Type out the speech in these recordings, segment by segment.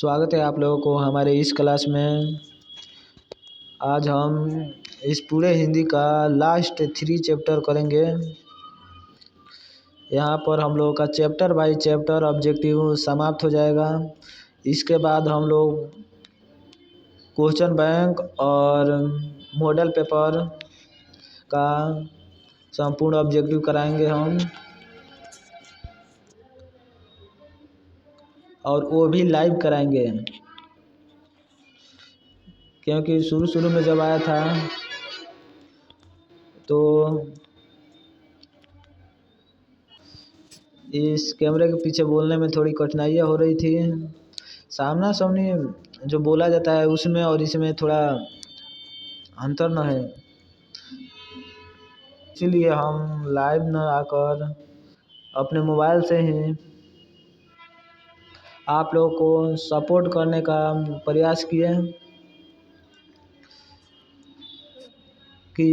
स्वागत है आप लोगों को हमारे इस क्लास में। आज हम इस पूरे हिंदी का लास्ट 3 चैप्टर करेंगे। यहाँ पर हम लोगों का चैप्टर बाय चैप्टर ऑब्जेक्टिव समाप्त हो जाएगा। इसके बाद हम लोग क्वेश्चन बैंक और मॉडल पेपर का संपूर्ण ऑब्जेक्टिव कराएंगे हम, और वो भी लाइव कराएंगे, क्योंकि शुरू में जब आया था तो इस कैमरे के पीछे बोलने में थोड़ी कठिनाइयाँ हो रही थी। सामना सामनी जो बोला जाता है उसमें और इसमें थोड़ा अंतर न है, इसीलिए हम लाइव न आकर अपने मोबाइल से ही आप लोगों को सपोर्ट करने का प्रयास किए कि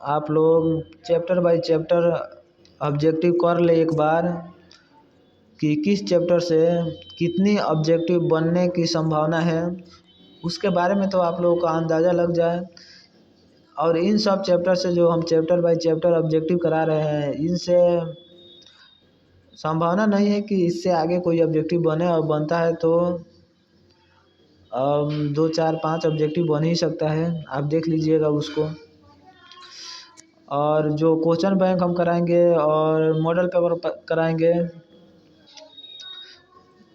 आप लोग चैप्टर बाय चैप्टर ऑब्जेक्टिव कर ले एक बार, कि किस चैप्टर से कितनी ऑब्जेक्टिव बनने की संभावना है उसके बारे में तो आप लोगों का अंदाज़ा लग जाए। और इन सब चैप्टर से जो हम चैप्टर बाय चैप्टर ऑब्जेक्टिव करा रहे हैं, इनसे संभावना नहीं है कि इससे आगे कोई ऑब्जेक्टिव बने, और बनता है तो 2 4 5 ऑब्जेक्टिव बन ही सकता है, आप देख लीजिएगा उसको। और जो क्वेश्चन बैंक हम कराएंगे और मॉडल पेपर कराएंगे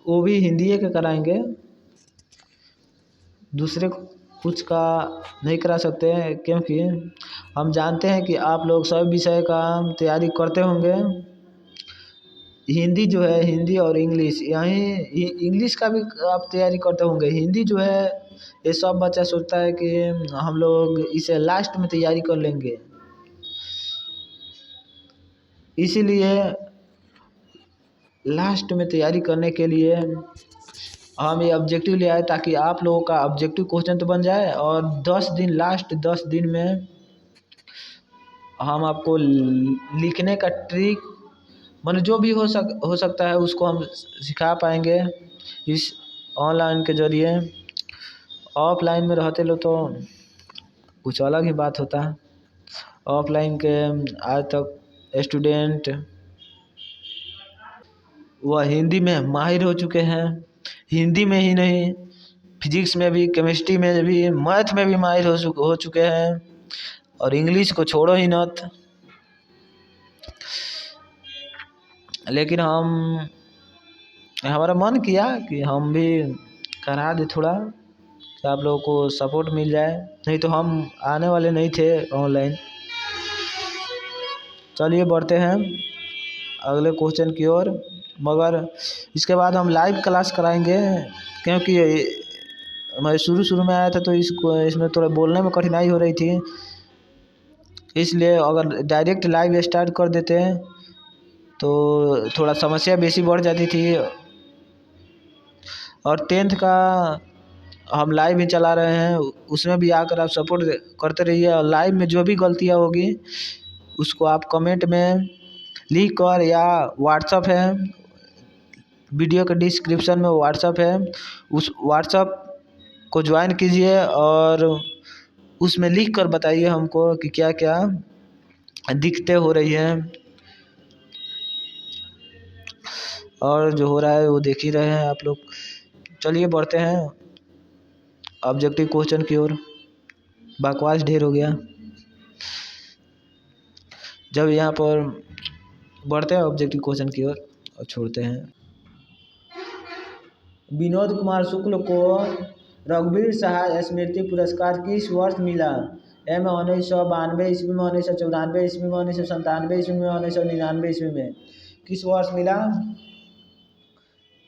वो भी हिंदी के कराएंगे, दूसरे कुछ का नहीं करा सकते हैं, क्योंकि हम जानते हैं कि आप लोग सब विषय का तैयारी करते होंगे। हिंदी जो है, हिंदी और इंग्लिश, यहीं इंग्लिश का भी आप तैयारी करते होंगे। हिंदी जो है ये सब बच्चा सोचता है कि हम लोग इसे लास्ट में तैयारी कर लेंगे, इसीलिए लास्ट में तैयारी करने के लिए हम ये ऑब्जेक्टिव ले आए, ताकि आप लोगों का ऑब्जेक्टिव क्वेश्चन तो बन जाए, और 10 दिन, लास्ट 10 दिन में हम आपको लिखने का ट्रिक, मतलब जो भी हो सकता है उसको हम सिखा पाएंगे इस ऑनलाइन के ज़रिए। ऑफलाइन में रहते लो तो कुछ अलग ही बात होता है। ऑफलाइन के आज तक स्टूडेंट वह हिंदी में माहिर हो चुके हैं। हिंदी में ही नहीं, फिजिक्स में भी, केमिस्ट्री में भी, मैथ में भी माहिर हो चुके हैं, और इंग्लिश को छोड़ो ही मत। लेकिन हमारा मन किया कि हम भी करा दे थोड़ा, कि आप लोगों को सपोर्ट मिल जाए, नहीं तो हम आने वाले नहीं थे ऑनलाइन। चलिए बढ़ते हैं अगले क्वेश्चन की ओर, मगर इसके बाद हम लाइव क्लास कराएंगे, क्योंकि मैं शुरू में आया था तो इसमें थोड़ा बोलने में कठिनाई हो रही थी, इसलिए अगर डायरेक्ट लाइव स्टार्ट कर देते हैं तो थोड़ा समस्या बेसी बढ़ जाती थी। और 10th का हम लाइव ही चला रहे हैं, उसमें भी आकर आप सपोर्ट करते रहिए, और लाइव में जो भी गलतियाँ होगी उसको आप कमेंट में लिख कर, या व्हाट्सअप है, वीडियो के डिस्क्रिप्शन में व्हाट्सअप है, उस व्हाट्सअप को ज्वाइन कीजिए और उसमें लिख कर बताइए हमको कि क्या क्या दिक्कतें हो रही हैं, और जो हो रहा है वो देख ही रहे हैं आप लोग। चलिए बढ़ते हैं ऑब्जेक्टिव क्वेश्चन की ओर, बकवास ढेर हो गया। जब यहाँ पर बढ़ते हैं ऑब्जेक्टिव क्वेश्चन की ओर और छोड़ते हैं। विनोद कुमार शुक्ल को रघुवीर सहाय स्मृति पुरस्कार किस वर्ष मिला? एम 1992 ईस्वी में, 1994 ईस्वी में, 1997 ईस्वी में, 1999 ईस्वी में, किस वर्ष मिला?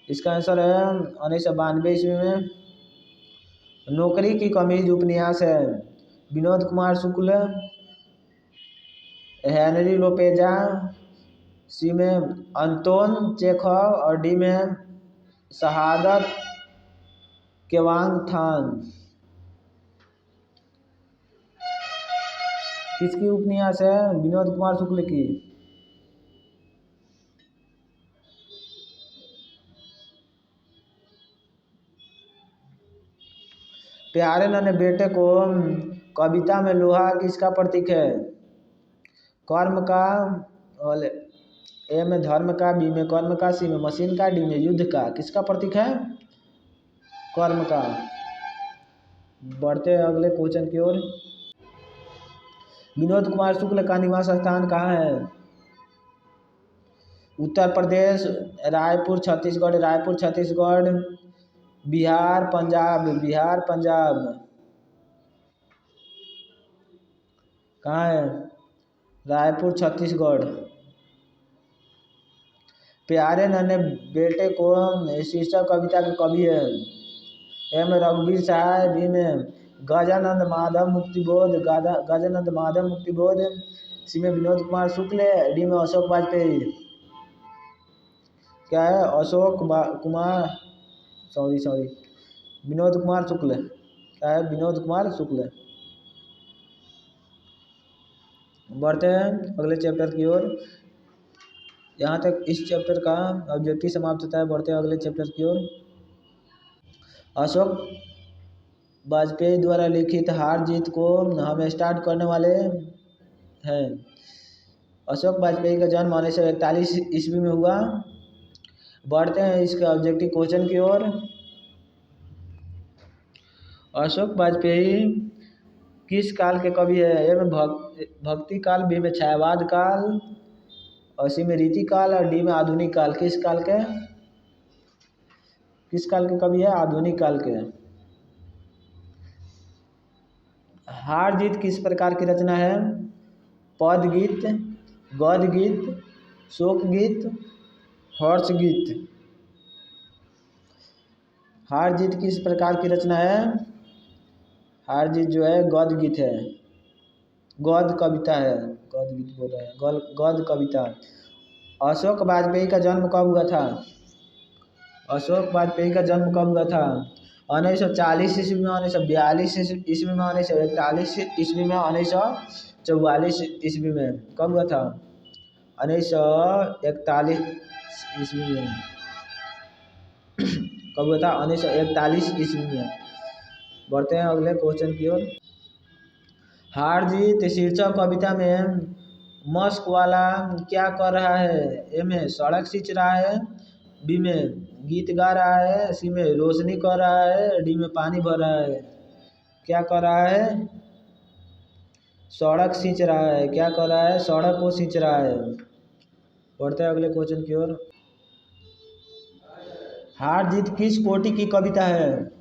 इसका आंसर है 1992 ईस्वी में। नौकरी की कमी जो उपन्यास है, विनोद कुमार शुक्ल, हेनरी लोपेजा, सी में अंतोन चेखव, और डी में शहादत केवांगथान। किसकी उपन्यास है? विनोद कुमार शुक्ल की। प्यारे नन्हे बेटे को कविता में लोहा किसका प्रतीक है? कर्म का, और ए में धर्म का, बी में कर्म का, सी में मशीन का, डी में युद्ध का। किसका प्रतीक है? कर्म का। बढ़ते हैं अगले क्वेश्चन की ओर। विनोद कुमार शुक्ल का निवास स्थान कहाँ है? उत्तर प्रदेश, रायपुर छत्तीसगढ़, रायपुर छत्तीसगढ़, बिहार पंजाब, बिहार पंजाब। कहाँ है? रायपुर छत्तीसगढ़। प्यारे नन्हे बेटे को शीर्षक कविता के कवि है? ए में रघुवीर सहाय, बी में गजानंद माधव मुक्तिबोध, गजानंद माधव मुक्तिबोध, सी में विनोद कुमार शुक्ल, डी में अशोक वाजपेयी। क्या है? कुमार, सॉरी, विनोद कुमार शुक्ल। क्या है? विनोद कुमार शुक्ल। बढ़ते हैं अगले चैप्टर की ओर। यहाँ तक इस चैप्टर का ऑब्जेक्टिव समाप्त होता है। बढ़ते हैं अगले चैप्टर की ओर। अशोक वाजपेयी द्वारा लिखित हार जीत को हम स्टार्ट करने वाले हैं। अशोक वाजपेयी का जन्म 1941 ईस्वी में हुआ। बढ़ते हैं इसके ऑब्जेक्टिव क्वेश्चन की ओर। अशोक वाजपेयी किस काल के कवि है? ए में भक्ति काल, बी में छायावाद काल, और सी में रीति काल, और डी में आधुनिक काल। किस काल के कवि है? आधुनिक काल के। हार जीत किस प्रकार की रचना है? पद गीत, गद्य गीत, शोक गीत, हर्ष गीत। हार जीत किस प्रकार की रचना है? हार जीत जो है गद्य गीत है, गद्य कविता है, गद्य गीत बोल रहे हैं, गद्य कविता। अशोक वाजपेयी का जन्म कब हुआ था? अशोक वाजपेयी का जन्म कब हुआ था? 1940 ईस्वी में, 1942 ईस्वी में, 1941 ईस्वी में, 1944 ईस्वी में। कब हुआ था? 1941 ईस्वी में। कब हुआ था? 1941 ईस्वी में। बढ़ते हैं अगले क्वेश्चन की ओर। हार जीत शीर्षक कविता में मस्क वाला क्या कर रहा है? ए में सड़क सींच रहा है, बी में गीत गा रहा है, सी में रोशनी कर रहा है, डी में पानी भर रहा है। क्या कर रहा है? सड़क सींच रहा है। क्या कर रहा है? सड़क को सींच रहा है। बढ़ते हैं अगले क्वेश्चन की ओर। हार जीत किस कोटि की कविता है?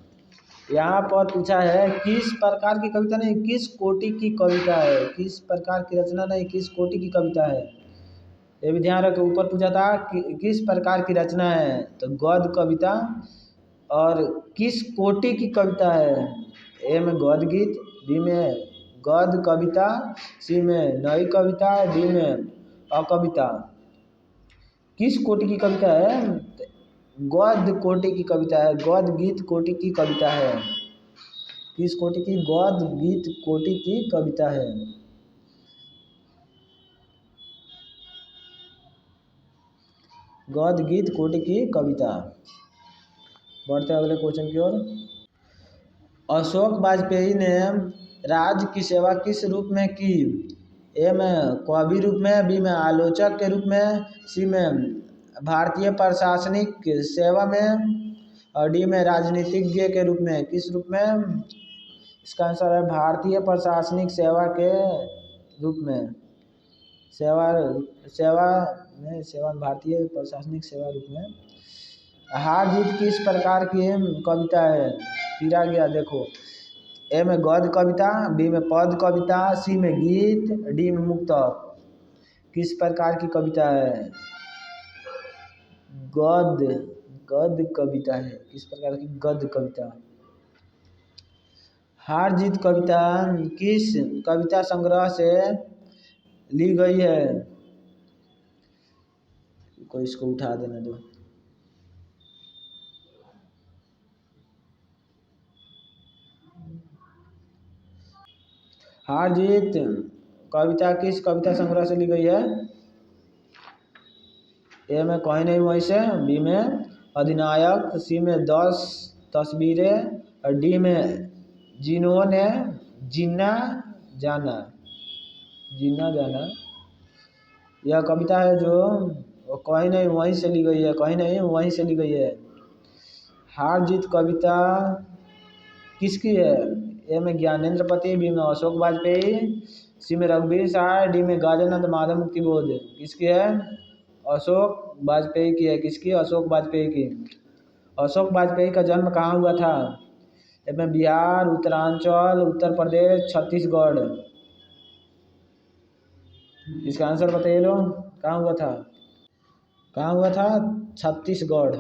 यहाँ पर पूछा है किस प्रकार की कविता, नहीं किस कोटि की कविता है। किस प्रकार की रचना, नहीं किस कोटि की कविता है। ये भी ध्यान रखें, ऊपर पूछा था कि किस प्रकार की रचना है, तो गद्य कविता। और किस कोटि की कविता है? ए में गद्य गीत, बी में गद्य कविता, सी में नई कविता, डी में अकविता। किस कोटि की कविता है? गद्य कोटि की कविता है, गद्य गीत कोटि की कविता है। किस कोटि की? गद्य गीत कोटि की कविता है। गद्य गीत कोटि की कविता। बढ़ते अगले क्वेश्चन की ओर। अशोक वाजपेयी ने राज्य की सेवा किस रूप में की? ए में कवि रूप में, बी में आलोचक के रूप में, सी में भारतीय प्रशासनिक सेवा में, और डी में राजनीतिज्ञ के रूप में। किस रूप में? इसका आंसर है भारतीय प्रशासनिक सेवा के रूप में। भारतीय प्रशासनिक सेवा रूप में। हार जीत किस प्रकार की कविता है? फिर आ गया देखो, ए में गद्य कविता, बी में पद कविता, सी में गीत, डी में मुक्तक। किस प्रकार की कविता है? गद्य कविता है। किस प्रकार की? गद्य कविता। हार जीत कविता किस कविता संग्रह से ली गई है? कोई इसको उठा देना दो। हार जीत कविता किस कविता संग्रह से ली गई है? ए में कोई नहीं वहीं से, बी में अधिनायक, सी में 10 तस्वीरें, और डी में जिन्होंने जीना जाना, जीना जाना, यह कविता है जो कहीं नहीं वहीं से ली गई है, कहीं नहीं वहीं से ली गई है। हार जीत कविता किसकी है? ए में ज्ञानेंद्र पति, बी में अशोक वाजपेयी, सी में रघुवीर सहाय, डी में गाजानंद माधव मुक्ति बोध। किसकी है? अशोक वाजपेयी की है। किसकी? अशोक वाजपेयी की। अशोक वाजपेयी का जन्म कहाँ हुआ था? ए में बिहार, उत्तरांचल, उत्तर प्रदेश, छत्तीसगढ़। इसका आंसर बताइए लोग, कहाँ हुआ था? कहाँ हुआ था? छत्तीसगढ़।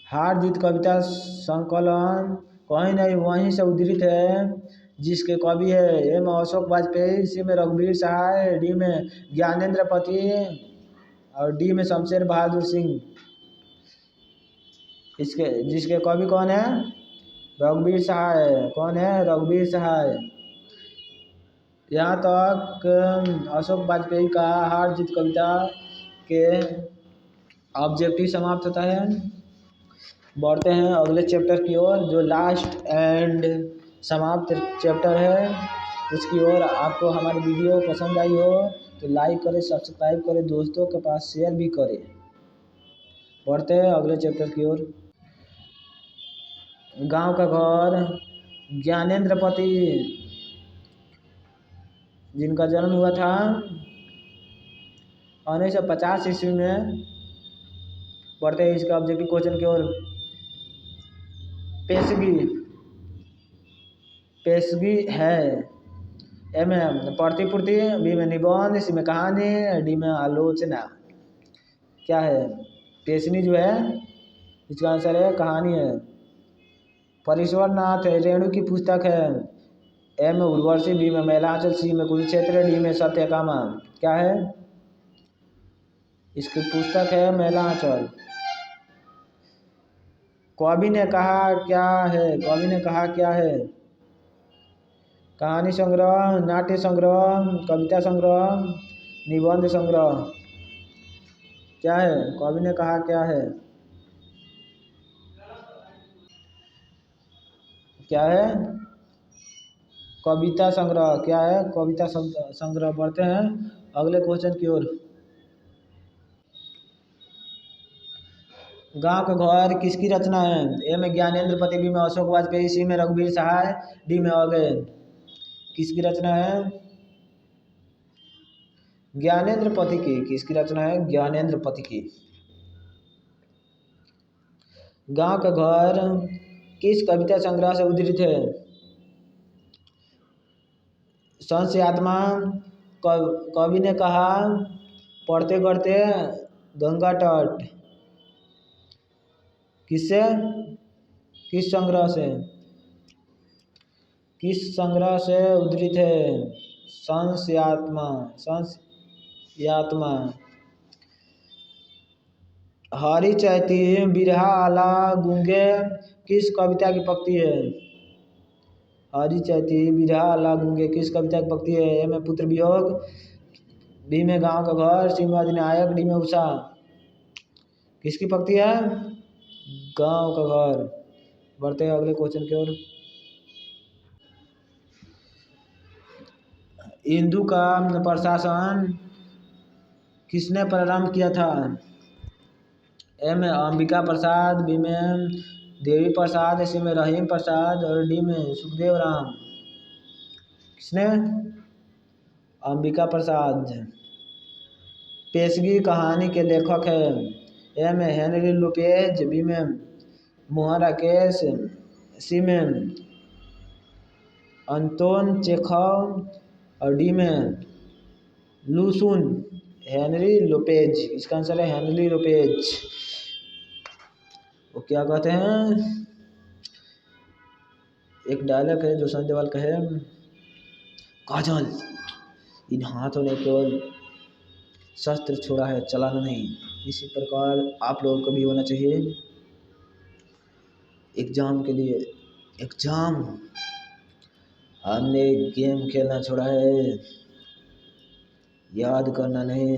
हार जीत कविता संकलन कहीं नहीं वहीं से उद्धृत है, जिसके कवि है ए में अशोक वाजपेयी, सी में रघुवीर सहाय, डी में ज्ञानेंद्र पति और डी में शमशेर बहादुर सिंह। इसके जिसके कवि कौन है? रघुवीर सहाय। कौन है? रघुवीर सहाय। यहाँ तक अशोक वाजपेयी का हार जीत कविता के ऑब्जेक्टिव समाप्त होता है। बढ़ते हैं अगले चैप्टर की ओर, जो लास्ट एंड समाप्त चैप्टर है। इसकी ओर आपको हमारी वीडियो पसंद आई हो तो लाइक करें, सब्सक्राइब करें, दोस्तों के पास शेयर भी करें। बढ़ते हैं अगले चैप्टर की ओर। गांव का घर, ज्ञानेंद्र पति, जिनका जन्म हुआ था 1950 ईस्वी में। बढ़ते हैं इसका ऑब्जेक्टिव क्वेश्चन की ओर। पेशगी, पेशगी है ए में प्रतिपूर्ति, बी में निबंध, सी में कहानी, डी में आलोचना। क्या है? पेशनी जो है इसका आंसर है कहानी है। परेश्वरनाथ रेणु की पुस्तक है ए में उर्वशी, बी में मैलांचल, सी में कुरुक्षेत्र, डी में सत्यकामा। क्या है? इसकी पुस्तक है मैलांचल। कवि ने कहा क्या है? कवि ने कहा क्या है? कहानी संग्रह, नाट्य संग्रह, कविता संग्रह, निबंध संग्रह। क्या है? कवि ने कहा क्या है? क्या है? कविता संग्रह। क्या है? कविता संग्रह। बढ़ते हैं अगले क्वेश्चन की ओर। गांव का घर किसकी रचना है? ए में ज्ञानेंद्र पति, बी में अशोक वाजपेयी, सी में रघुवीर सहाय, डी में अगेन। किसकी रचना है? ज्ञानेंद्र पति की। किसकी रचना है? ज्ञानेंद्र पति की। गांव का घर किस कविता संग्रह से उद्धृत है? संस आत्मा, कवि ने कहा, पढ़ते पढ़ते, गंगा तट। किससे? किस संग्रह से? किस संग्रह से उद्धृत है? संस आत्मा। संस आत्मा। हरी चैती, बिरहा आला, गूंगे किस कविता की पंक्ति है? हरी चैती, बिरहा आला, गूंगे किस कविता की पंक्ति है? ए में पुत्र वियोग, बी में गांव का घर, सी में अधिनायक, डी में उषा। किसकी पंक्ति है? गांव का घर। बढ़ते हैं अगले क्वेश्चन की ओर। हिंदू का प्रशासन किसने प्रारंभ किया था? ए में अंबिका प्रसाद, बी में देवी प्रसाद, सी में रहीम प्रसाद और डी में सुखदेव राम। किसने? अंबिका प्रसाद। पेशगी कहानी के लेखक है ए में हेनरी लुपेज, बी में मोहन राकेश, सी में अंतोन चेखव और डी में लुसुन। Henry Lopez. इसका आंसर है हेनरी लोपेज। वो क्या कहते हैं? एक डायलॉग है जो सनी देओल का है, काजल इन हाथों ने केवल शस्त्र छोड़ा है, चलाना नहीं। इसी प्रकार आप लोगों को भी होना चाहिए एग्जाम के लिए। एग्जाम हमने गेम खेलना छोड़ा है, याद करना नहीं।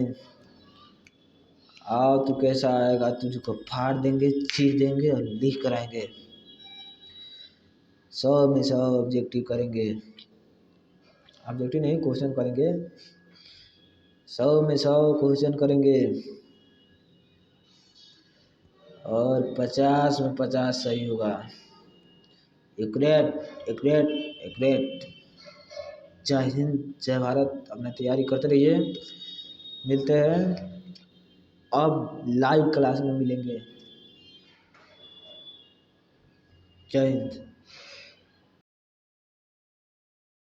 आओ तो कैसा आएगा, तुझको फाड़ देंगे, चीर देंगे और लिख कराएंगे। में 100 ऑब्जेक्टिव करेंगे, ऑब्जेक्टिव नहीं क्वेश्चन करेंगे, 100 में 100 क्वेश्चन करेंगे और 50 में 50 सही होगा। Accurate accurate accurate. जय हिंद जय भारत, अपना तैयारी करते रहिए। मिलते हैं अब लाइव क्लास में मिलेंगे। जय हिंद।